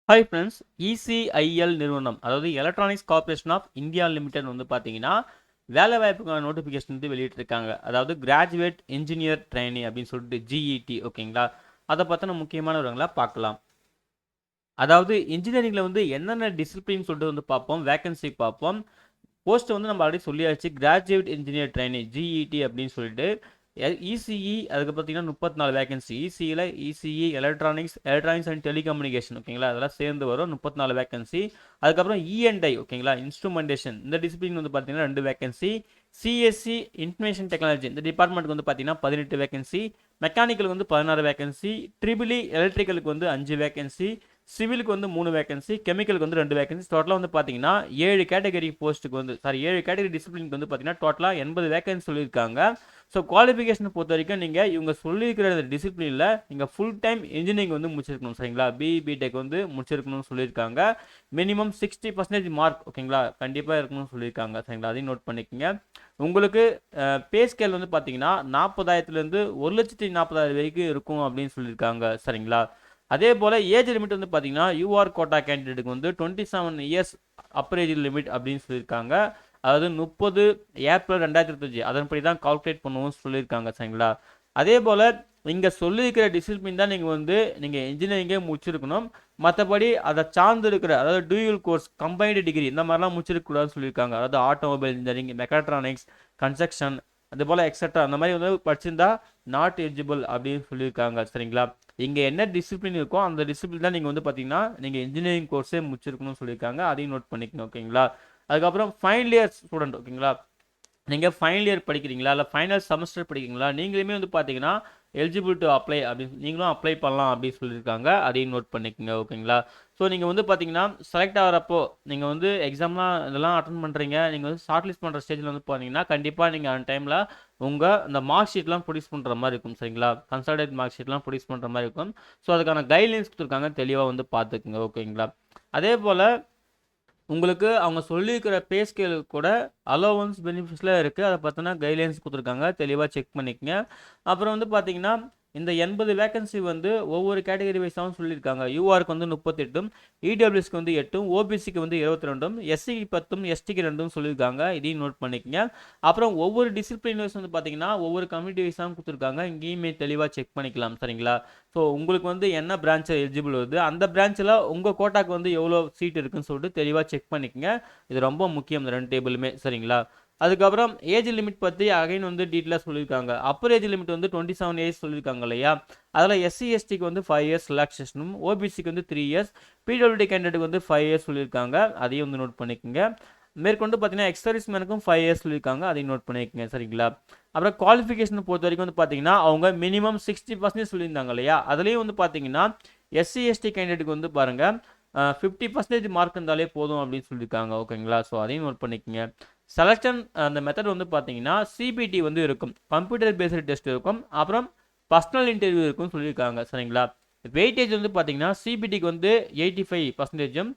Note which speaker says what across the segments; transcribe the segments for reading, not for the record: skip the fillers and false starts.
Speaker 1: Hi friends. ECIL நிறுவனம், அதாவது electronics corporation of India limited வந்து பார்த்தீங்கன்னா வேலைவாய்ப்புக்கான நோட்டிஃபிகேஷன் வந்து வெளியிட்டிருக்காங்க. அதாவது கிராஜுவேட் இன்ஜினியர் ட்ரைனி அப்படின்னு சொல்லிட்டு ஜிஇடி. ஓகேங்களா? அதை பற்றின முக்கியமான விவரங்களா பார்க்கலாம். அதாவது இன்ஜினியரிங்கில் வந்து என்னென்ன டிசிப்ளின் சொல்லிட்டு வந்து பார்ப்போம், வேகன்சி பார்ப்போம். போஸ்ட் வந்து நம்ம ஆல்ரெடி சொல்லியாச்சு, கிராஜுவேட் இன்ஜினியர் ட்ரைனிங் ஜிஇடி அப்படின்னு சொல்லிட்டு. இசிஇ அதுக்கு பார்த்தீங்கன்னா 34 வேகன்சி. இசிஇயில் இசிஇ எலக்ட்ரானிக்ஸ் அண்ட் டெலிகம்யூனிகேஷன். ஓகேங்களா? அதெல்லாம் சேர்ந்து வரும் 34 வேகன்சி. அதுக்கப்புறம் இஎன்ஐ. ஓகேங்களா? இன்ஸ்ட்ருமெண்டேஷன் இந்த டிசிப்ளின் வந்து பார்த்தீங்கன்னா 2 வேகன்சி. சிஎஸ்சி இன்ஃபர்மேஷன் டெக்னாலஜி இந்த டிபார்ட்மெண்ட்டுக்கு வந்து பார்த்தீங்கன்னா 18 வேகன்சி. மெக்கானிக்கலுக்கு வந்து 16 வேகன்சி. ட்ரிபிள் எலக்ட்ரிக்கலுக்கு வந்து 5 வேகன்சி. சிவிலுக்கு வந்து 3 வேகன்சி. கெமிக்கலுக்கு வந்து 2 வேகன்சி. டோட்டலாக வந்து பார்த்தீங்கன்னா 7 கேட்டகரி போஸ்ட்டுக்கு வந்து 7 கேட்டகரி டிசிப்ளினுக்கு வந்து பார்த்தீங்கன்னா டோட்டலாக 80 வேகன்சி சொல்லியிருக்காங்க. ஸோ குவாலிஃபிகேஷனை பொறுத்த வரைக்கும் நீங்கள் இவங்க சொல்லியிருக்கிற டிசிப்ளினில் நீங்கள் ஃபுல் டைம் இன்ஜினியரிங் வந்து முடிச்சிருக்கணும். சரிங்களா? பிடெக் வந்து முடிச்சிருக்கணும்னு சொல்லியிருக்காங்க. Minimum 60% mark. ஓகேங்களா? கண்டிப்பாக இருக்கணும்னு சொல்லியிருக்காங்க. சரிங்களா? அதையும் நோட் பண்ணிக்கோங்க. உங்களுக்கு பே ஸ்கேல் வந்து பார்த்தீங்கன்னா 40,000லேருந்து 1,40,000 வரைக்கும் இருக்கும் அப்படின்னு சொல்லியிருக்காங்க. சரிங்களா? அதே போல் ஏஜ் லிமிட் வந்து பார்த்தீங்கன்னா யூஆர் கோட்டா கேண்டிடேட்டுக்கு வந்து 27 இயர்ஸ் அப்பர் ஏஜ் லிமிட் அப்படின்னு சொல்லியிருக்காங்க. அதாவது 30 ஏப்ரல் 2025 அதன்படி தான் கால்குலேட் பண்ணுவோம் சொல்லியிருக்காங்க. சரிங்களா? அதே போல் இங்கே சொல்லியிருக்கிற டிசிப்ளின் தான் நீங்கள் இன்ஜினியரிங்கே முடிச்சிருக்கணும். மற்றபடி அதை சார்ந்து இருக்கிற, அதாவது டியூயல் கோர்ஸ், கம்பைன்டு டிகிரி இந்த மாதிரிலாம் முடிச்சிருக்கக்கூடாதுன்னு சொல்லியிருக்காங்க. அதாவது ஆட்டோமொபைல் இன்ஜினியரிங், மெக்காட்ரானிக்ஸ், கன்ஸ்ட்ரக்ஷன் அது போல் எக்ஸட்ரா அந்த மாதிரி வந்து படிச்சிருந்தா நாட் எலிஜிபிள் அப்படின்னு சொல்லியிருக்காங்க. சரிங்களா? இங்கே என்ன டிசிப்ளின் இருக்கோ அந்த டிசிப்ளின் தான் நீங்கள் வந்து பார்த்தீங்கன்னா நீங்கள் இன்ஜினியரிங் கோர்ஸே முடிச்சிருக்கணும்னு சொல்லியிருக்காங்க. அதையும் நோட் பண்ணிக்கணும். ஓகேங்களா? அதுக்கப்புறம் ஃபைனல் இயர் ஸ்டூடெண்ட். ஓகேங்களா? நீங்கள் ஃபைனல் இயர் படிக்கிறீங்களா இல்லை ஃபைனல் செமஸ்டர் படிக்கிறீங்களா, நீங்களுமே வந்து பார்த்தீங்கன்னா எலிஜிபிள் டு அப்ளை அப்படின்னு நீங்களும் அப்ளை பண்ணலாம் அப்படின்னு சொல்லியிருக்காங்க. அதையும் நோட் பண்ணிக்கோங்க. ஓகேங்களா? ஸோ நீங்கள் வந்து பார்த்தீங்கன்னா செலக்ட் ஆகிறப்போ நீங்கள் வந்து எக்ஸாம்லாம் இதெல்லாம் அட்டன் பண்ணுறீங்க, நீங்கள் வந்து ஷார்ட் லிஸ்ட் பண்ணுற ஸ்டேஜில் வந்து போனீங்கன்னா கண்டிப்பாக நீங்கள் அந்த டைமில் உங்கள் இந்த மார்க் ஷீட்லாம் ப்ரொடியூஸ் பண்ணுற மாதிரி இருக்கும். சரிங்களா? கன்சால்டேட் மார்க் ஷீட்லாம் ப்ரொடியூஸ் பண்ணுற மாதிரி இருக்கும். ஸோ அதுக்கான கைட்லைன்ஸ் கொடுத்துருக்காங்க, தெளிவாக வந்து பார்த்துக்குங்க. ஓகேங்களா? அதே போல் உங்களுக்கு அவங்க சொல்லியிருக்கிற பே ஸ்கேல் கூட அலோவன்ஸ் பெனிஃபிட்ஸ்லாம் இருக்குது. அதை பார்த்தோன்னா கைட்லைன்ஸ் கொடுத்துருக்காங்க, தெளிவாக செக் பண்ணிக்கங்க. அப்புறம் வந்து பார்த்தீங்கன்னா இந்த 80 வேகன்சி வந்து ஒவ்வொரு கேட்டகரி வைஸாகவும் சொல்லியிருக்காங்க. யூஆருக்கு வந்து 38, இடபிள்யூஎஸ்க்கு வந்து 8, ஓபிசிக்கு வந்து 22, எஸ்சிக்கு 10, எஸ்டிக்கு 2 சொல்லியிருக்காங்க. இதையும் நோட் பண்ணிக்கங்க. அப்புறம் ஒவ்வொரு டிசிப்ளின் வைஸ் வந்து பார்த்தீங்கன்னா ஒவ்வொரு கம்யூனிட்டி வைஸாகவும் கொடுத்துருக்காங்க. இங்கேயுமே தெளிவாக செக் பண்ணிக்கலாம். சரிங்களா? ஸோ உங்களுக்கு வந்து என்ன பிரான்ச் எலிஜிபிள் வருது, அந்த பிரான்ச்சில் உங்கள் கோட்டாக்கு வந்து எவ்வளோ சீட் இருக்குன்னு சொல்லிட்டு தெளிவாக செக் பண்ணிக்கங்க. இது ரொம்ப முக்கியம், இந்த 2 டேபிளுமே. சரிங்களா? அதுக்கப்புறம் ஏஜ் லிமிட் பற்றி அகைன் வந்து டீட்டெயிலாக சொல்லியிருக்காங்க. அப்பர் ஏஜ் லிமிட் வந்து 27 இயர்ஸ் சொல்லியிருக்காங்க இல்லையா? அதில் எஸ்சி எஸ்டிக்கு வந்து 5 இயர்ஸ் ரிலாக்ஸேஷனும், ஓபிசிக்கு வந்து 3 இயர்ஸ், பிடபிள்யூடி கேண்டிடேட்டுக்கு வந்து 5 இயர்ஸ் சொல்லியிருக்காங்க. அதையும் வந்து நோட் பண்ணிக்கோங்க. மேற்கொண்டு பார்த்தீங்கன்னா எக்ஸ் மேனுக்கும் 5 இயர்ஸ் சொல்லியிருக்காங்க. அதையும் நோட் பண்ணிக்கோங்க. சரிங்களா? அப்புறம் குவாலிஃபிகேஷன் பொறுத்த வரைக்கும் வந்து பார்த்தீங்கன்னா அவங்க மினிமம் 60% சொல்லியிருந்தாங்க இல்லையா? அதுலேயும் வந்து பார்த்தீங்கன்னா எஸ்சி எஸ்டி கேண்டிடேட்டுக்கு வந்து பாருங்கள் 50% மார்க் இருந்தாலே போதும் அப்படின்னு சொல்லியிருக்காங்க. ஓகேங்களா? ஸோ அதையும் நோட் பண்ணிக்கோங்க. செலக்ஷன் அந்த மெத்தட் வந்து பார்த்தீங்கன்னா சிபிடி வந்து இருக்கும், கம்ப்யூட்டர் பேஸ்டு டெஸ்ட் இருக்கும், அப்புறம் பர்சனல் இன்டர்வியூ இருக்கும்னு சொல்லியிருக்காங்க. சரிங்களா? வெயிட்டேஜ் வந்து பார்த்தீங்கன்னா சிபிடிக்கு வந்து 85%,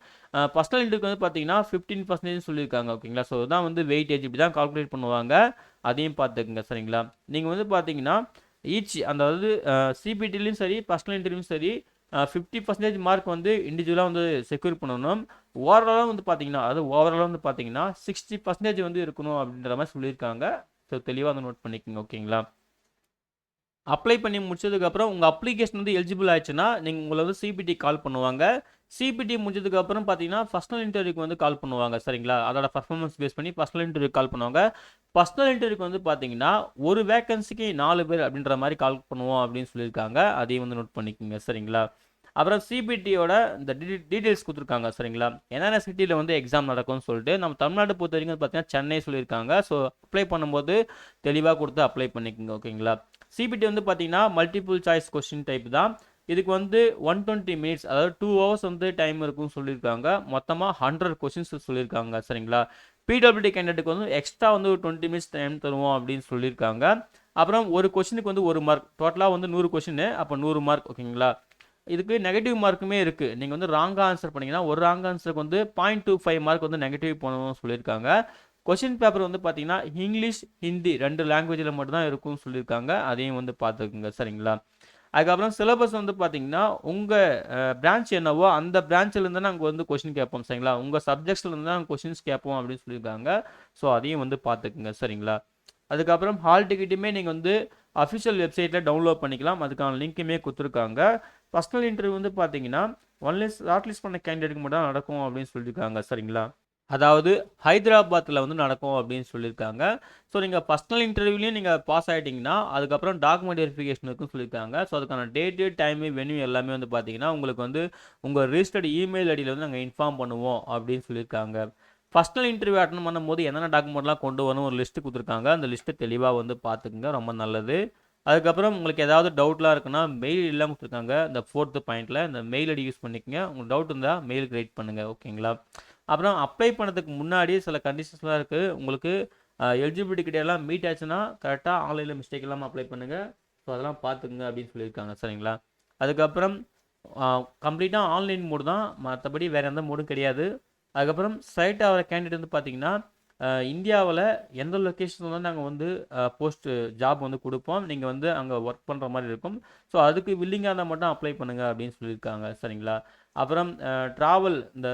Speaker 1: பர்சனல் இன்டர்வியூக்கு வந்து பார்த்தீங்கன்னா 15% சொல்லியிருக்காங்க. ஓகேங்களா? ஸோ தான் வந்து வெயிட்டேஜ் இப்படி தான் கால்குலேட் பண்ணுவாங்க. அதையும் பார்த்துக்குங்க. சரிங்களா? நீங்கள் வந்து பார்த்தீங்கன்னா அதாவது சிபிடிலையும் சரி பர்சனல் இன்டர்வியூவும் சரி 50% மார்க் வந்து இண்டிவிஜுவலாக வந்து செக்யூர் பண்ணணும். ஓவராலாக வந்து பார்த்தீங்கன்னா, அதாவது ஓவராலாக வந்து பார்த்தீங்கன்னா 60% வந்து இருக்கணும் அப்படின்ற மாதிரி சொல்லியிருக்காங்க. ஸோ தெளிவாக வந்து நோட் பண்ணிக்கோங்க. ஓகேங்களா? அப்ளை பண்ணி முடிச்சதுக்கப்புறம் உங்கள் அப்ளிகேஷன் வந்து எலிஜிபிள் ஆயிடுச்சுன்னா நீங்கள் உங்களை வந்து சிபிடி கால் பண்ணுவாங்க. சிபிடி முடிஞ்சதுக்கப்புறம் பார்த்தீங்கன்னா பர்சனல் இன்டர்வியூக்கு வந்து கால் பண்ணுவாங்க. சரிங்களா? அதோட பர்ஃபார்மன்ஸ் பேஸ் பண்ணி பர்சனல் இன்டர்வியூ கால் பண்ணுவாங்க. பர்சனல் இன்டர்வியூக்கு வந்து பார்த்தீங்கன்னா ஒரு வேகன்சிக்கு 4 பேர் அப்படின்ற மாதிரி கால் பண்ணுவோம் அப்படின்னு சொல்லியிருக்காங்க. அதையும் வந்து நோட் பண்ணிக்கோங்க. சரிங்களா? அப்புறம் சிபிடியோட இந்த டீட்டெயில்ஸ் கொடுத்துருக்காங்க. சரிங்களா? என்னென்ன சிட்டியில் வந்து எக்ஸாம் நடக்கும்னு சொல்லிட்டு நம்ம தமிழ்நாடு பொறுத்த வரைக்கும் பார்த்தீங்கன்னா சென்னை சொல்லியிருக்காங்க. ஸோ அப்ளை பண்ணும்போது தெளிவாக கொடுத்து அப்ளை பண்ணிக்கோங்க. ஓகேங்களா? சிபிடி வந்து பார்த்தீங்கன்னா மல்டிபிள் சாய்ஸ் கொஸ்டின் டைப் தான். இதுக்கு வந்து 120 மினிட்ஸ், அதாவது 2 ஹவர்ஸ் வந்து டைம் இருக்கும்னு சொல்லியிருக்காங்க. மொத்தமாக 100 கொஸ்டின்ஸ் சொல்லியிருக்காங்க. சரிங்களா? பிடபிள்யூடி கேண்டிடேட்டுக்கு வந்து எக்ஸ்ட்ரா வந்து 20 மினிட்ஸ் டைம் தருவோம் அப்படின்னு சொல்லியிருக்காங்க. அப்புறம் ஒரு கொஸ்டினுக்கு வந்து 1 மார்க், டோட்டலாக வந்து 100 கொஸ்டின், அப்போ 100 மார்க். ஓகேங்களா? இதுக்கு நெகட்டிவ் மார்க்குமே இருக்குது. நீங்கள் வந்து ராங்காக ஆன்சர் பண்ணீங்கன்னா ஒரு ராங் ஆன்சருக்கு வந்து 0.25 மார்க் வந்து நெகட்டிவ் பண்ணணும்னு சொல்லியிருக்காங்க. கொஷின் பேப்பர் வந்து பார்த்தீங்கன்னா இங்கிலீஷ், ஹிந்தி 2 லாங்குவேஜில் மட்டும்தான் இருக்கும்னு சொல்லியிருக்காங்க. அதையும் வந்து பார்த்துக்குங்க. சரிங்களா? அதுக்கப்புறம் சிலபஸ் வந்து பார்த்தீங்கன்னா, உங்க பிரான்ச் என்னவோ அந்த பிரான்ச்லேருந்து தான் நாங்க வந்து கொஸ்டின் கேட்போம் சரிங்களா? உங்க சப்ஜெக்ட்ஸ்லேருந்து தான் கொஸ்டின்ஸ் கேட்போம் அப்படின்னு சொல்லியிருக்காங்க. ஸோ அதையும் வந்து பார்த்துக்குங்க சரிங்களா? அதுக்கப்புறம் ஹால் டிக்கெட்டுமே நீங்கள் வந்து அஃபிஷியல் வெப்சைட்டில் டவுன்லோட் பண்ணிக்கலாம். அதுக்கான லிங்க்குமே கொடுத்துருக்காங்க. பர்சனல் இன்டர்வியூ வந்து பார்த்தீங்கன்னா, ஒன்லி ஷார்ட்லிஸ்ட் பண்ண கேண்டிடேட்டுக்கு மட்டும் தான் நடக்கும் அப்படின்னு சொல்லியிருக்காங்க சரிங்களா? அதாவது ஹைதராபாத்தில் வந்து நடக்கும் அப்படின்னு சொல்லியிருக்காங்க. ஸோ நீங்கள் பர்சனல் இன்டர்வியூலையும் நீங்கள் பாஸ் ஆகிட்டிங்கன்னா அதுக்கப்புறம் டாக்குமெண்ட் வெரிஃபிகேஷன் இருக்குன்னு சொல்லியிருக்காங்க. ஸோ அதுக்கான டேட்டு டைமு வென்யூ எல்லாமே வந்து பார்த்தீங்கன்னா உங்களுக்கு வந்து உங்கள் ரிஜிஸ்டர்டு இமெயில் ஐடியில் வந்து நாங்கள் இன்ஃபார்ம் பண்ணுவோம் அப்படின்னு சொல்லியிருக்காங்க. பர்சனல் இன்டர்வியூ அட்டன் பண்ணும்போது என்னென்ன டாக்குமெண்ட்லாம் கொண்டு வரணும் ஒரு லிஸ்ட்டு கொடுத்துருக்காங்க. அந்த லிஸ்ட்டு தெளிவாக வந்து பார்த்துக்குங்க, ரொம்ப நல்லது. அதுக்கப்புறம் உங்களுக்கு ஏதாவது டவுட்லாம் இருக்குன்னா மெயில் எல்லாம் கொடுத்துருக்காங்க. இந்த 4th பாயிண்ட்டில் இந்த மெயில் ஐடி யூஸ் பண்ணிக்கங்க. உங்களுக்கு டவுட் இருந்தால் மெயிலுக்கு ரைட் பண்ணுங்கள், ஓகேங்களா? அப்புறம் அப்ளை பண்ணதுக்கு முன்னாடி சில கண்டிஷன்ஸ்லாம் இருக்குது. உங்களுக்கு எலிஜிபிலிட்டி கிட்டேலாம் மீட் ஆச்சுன்னா கரெக்டாக ஆன்லைனில் மிஸ்டேக் இல்லாமல் அப்ளை பண்ணுங்கள். ஸோ அதெல்லாம் பார்த்துக்குங்க அப்படின்னு சொல்லியிருக்காங்க சரிங்களா? அதுக்கப்புறம் கம்ப்ளீட்டாக ஆன்லைன் மோடு தான், மற்றபடி வேறு எந்த மோடும் கிடையாது. அதுக்கப்புறம் செலக்ட் ஆகிற கேண்டிடேட் வந்து பார்த்தீங்கன்னா இந்தியாவில் எந்த லொக்கேஷனில் வந்து நாங்கள் வந்து போஸ்ட்டு ஜாப் வந்து கொடுப்போம், நீங்கள் வந்து அங்கே ஒர்க் பண்ணுற மாதிரி இருக்கும். ஸோ அதுக்கு வில்லிங்காக இருந்தால் மட்டும் அப்ளை பண்ணுங்கள் அப்படின்னு சொல்லியிருக்காங்க சரிங்களா? அப்புறம் ட்ராவல் இந்த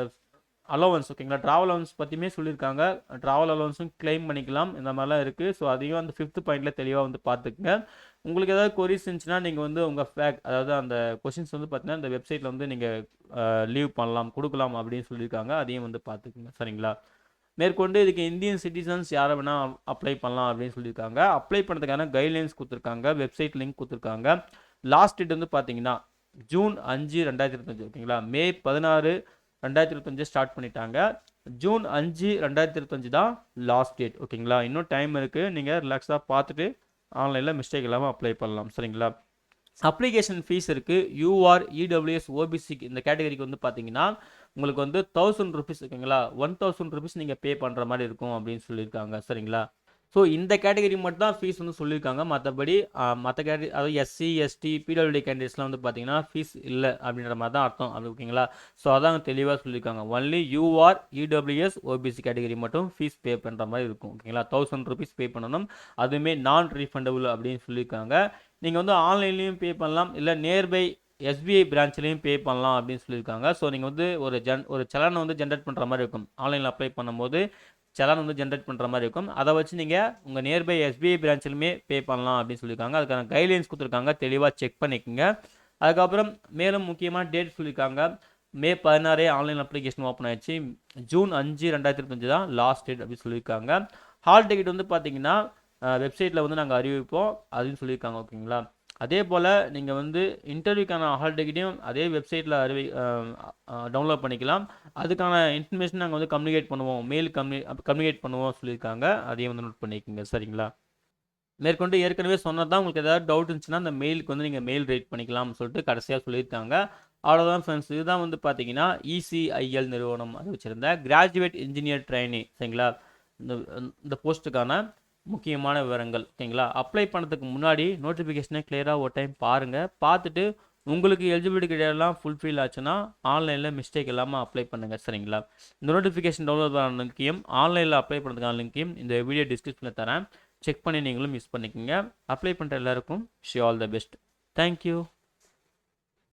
Speaker 1: அலோவன்ஸ், ஓகேங்களா? ட்ராவல் அலவன்ஸ் பற்றியுமே சொல்லியிருக்காங்க. ட்ராவல் அலவன்ஸும் கிளைம் பண்ணிக்கலாம், இந்த மாதிரிலாம் இருக்குது. ஸோ அதையும் அந்த 5th பாயிண்டில் தெளிவாக வந்து பார்த்துக்குங்க. உங்களுக்கு ஏதாவது கொரிஸ் இருந்துச்சுன்னா நீங்கள் வந்து உங்கள் அதாவது அந்த கொஷின்ஸ் வந்து பார்த்தீங்கன்னா இந்த வெப்சைட்டில் வந்து நீங்கள் லீவ் பண்ணலாம், கொடுக்கலாம் அப்படின்னு சொல்லியிருக்காங்க. அதையும் வந்து பார்த்துக்குங்க சரிங்களா? மேற்கொண்டு இதுக்கு இந்தியன் சிட்டிசன்ஸ் யாரை வேணால் அப்ளை பண்ணலாம் அப்படின்னு சொல்லியிருக்காங்க. அப்ளை பண்ணுறதுக்கான கைட்லைன்ஸ் கொடுத்துருக்காங்க, வெப்சைட் லிங்க் கொடுத்துருக்காங்க. லாஸ்ட் டேட் வந்து பார்த்தீங்கன்னா ஜூன் 5, 2025, ஓகேங்களா? மே 16, 2025 ஸ்டார்ட் பண்ணிட்டாங்க. ஜூன் 5, 2025 தான் லாஸ்ட் டேட், ஓகேங்களா? இன்னும் டைம் இருக்குது, நீங்கள் ரிலாக்ஸாக பார்த்துட்டு ஆன்லைனில் மிஸ்டேக் இல்லாமல் அப்ளை பண்ணலாம் சரிங்களா? அப்ளிகேஷன் ஃபீஸ் இருக்குது. யூஆர், இடபிள்யூஎஸ், ஓபிசி இந்த கேட்டகரிக்கு வந்து பார்த்தீங்கன்னா உங்களுக்கு வந்து 1000 ருபீஸ், ஓகேங்களா? 1000 ருபீஸ் நீங்கள் பே பண்ணுற மாதிரி இருக்கும் அப்படின்னு சொல்லியிருக்காங்க சரிங்களா? ஸோ இந்த கேட்டகரி மட்டும் தான் ஃபீஸ் வந்து சொல்லியிருக்காங்க. மற்றபடி மற்ற கேட்டகரி அதாவது எஸ்சி, எஸ்டி, பிடபிள்யூடி கேண்டிடேட்ஸ்லாம் வந்து பார்த்தீங்கன்னா ஃபீஸ் இல்லை அப்படின்ற மாதிரி தான் அர்த்தம், அது ஓகேங்களா? ஸோ அதான் தெளிவாக சொல்லியிருக்காங்க. Only UR, EWS, OBC category மட்டும் ஃபீஸ் பே பண்ணுற மாதிரி இருக்கும், ஓகேங்களா? 1000 ருபீஸ் பே பண்ணணும், அதுவுமே நான் ரீஃபண்டபுள் அப்படின்னு சொல்லியிருக்காங்க. நீங்கள் வந்து ஆன்லைன்லேயும் பே பண்ணலாம், இல்லை நியர்பை எஸ்பிஐ பிரான்ச்லேயும் பே பண்ணலாம் அப்படின்னு சொல்லியிருக்காங்க. ஸோ நீங்கள் வந்து ஒரு சலானை வந்து ஜென்ரேட் பண்ணுற மாதிரி இருக்கும். ஆன்லைனில் அப்ளை பண்ணும்போது சலான் வந்து ஜென்ரேட் பண்ணுற மாதிரி இருக்கும். அதை வச்சு நீங்கள் உங்கள் நியர்பை எஸ்பிஐ பிரான்ச்சிலுமே பே பண்ணலாம் அப்படின்னு சொல்லியிருக்காங்க. அதுக்கான கைட்லைன்ஸ் கொடுத்துருக்காங்க, தெளிவாக செக் பண்ணிக்கோங்க. அதுக்கப்புறம் மேலும் முக்கியமான டேட் சொல்லியிருக்காங்க. மே 16 ஆன்லைன் அப்ளிகேஷன் ஓப்பன் ஆயிடுச்சு. ஜூன் 5, 2025 தான் லாஸ்ட் டேட் அப்படின்னு சொல்லியிருக்காங்க. ஹால் டிக்கெட் வந்து பார்த்தீங்கன்னா வெப்சைட்டில் வந்து நாங்கள் அறிவிப்போம் அப்படின்னு சொல்லியிருக்காங்க, ஓகேங்களா? அதே போல் நீங்கள் வந்து இன்டர்வியூக்கான ஹால் டிக்கெட்டையும் அதே வெப்சைட்டில் டவுன்லோட் பண்ணிக்கலாம். அதுக்கான இன்ஃபர்மேஷன் நாங்கள் வந்து கம்யூனிகேட் பண்ணுவோம், மெயில் கம்யூனிகேட் பண்ணுவோம் சொல்லியிருக்காங்க. அதையும் வந்து நோட் பண்ணிக்கோங்க சரிங்களா? மேற்கொண்டு ஏற்கனவே சொன்னது தான், உங்களுக்கு ஏதாவது டவுட் இருந்துச்சுன்னா அந்த மெயிலுக்கு வந்து நீங்கள் மெயில் ரைட் பண்ணிக்கலாம்னு சொல்லிட்டு கடைசியாக சொல்லியிருக்காங்க. அவ்வளோதான் ஃப்ரெண்ட்ஸ். இதுதான் வந்து பார்த்தீங்கன்னா இசிஐஎல் நிறுவனம் அது வச்சுருந்த கிராஜுவேட் இன்ஜினியர் ட்ரைனி, சரிங்களா? இந்த இந்த போஸ்ட்டுக்கான முக்கியமான விவரங்கள், ஓகேங்களா? அப்ளை பண்ணுறதுக்கு முன்னாடி நோட்டிஃபிகேஷனை கிளியராக ஒரு டைம் பாருங்கள். பார்த்துட்டு உங்களுக்கு எலிஜிபிலிட்டி கிட்டெல்லாம் ஃபுல்ஃபில் ஆச்சுன்னா ஆன்லைனில் மிஸ்டேக் இல்லாமல் அப்ளை பண்ணுங்கள் சரிங்களா? இந்த நோட்டிஃபிகேஷன் டவுன்லோட் பண்ண லிங்க்கையும் ஆன்லைனில் அப்ளை பண்ணுறதுக்கான லிங்க்கையும் இந்த வீடியோ டிஸ்கிரிப்ஷனில் தரேன், செக் பண்ணி நீங்களும் யூஸ் பண்ணிக்கோங்க. அப்ளை பண்ணுற எல்லாருக்கும் wish all the best. Thank you.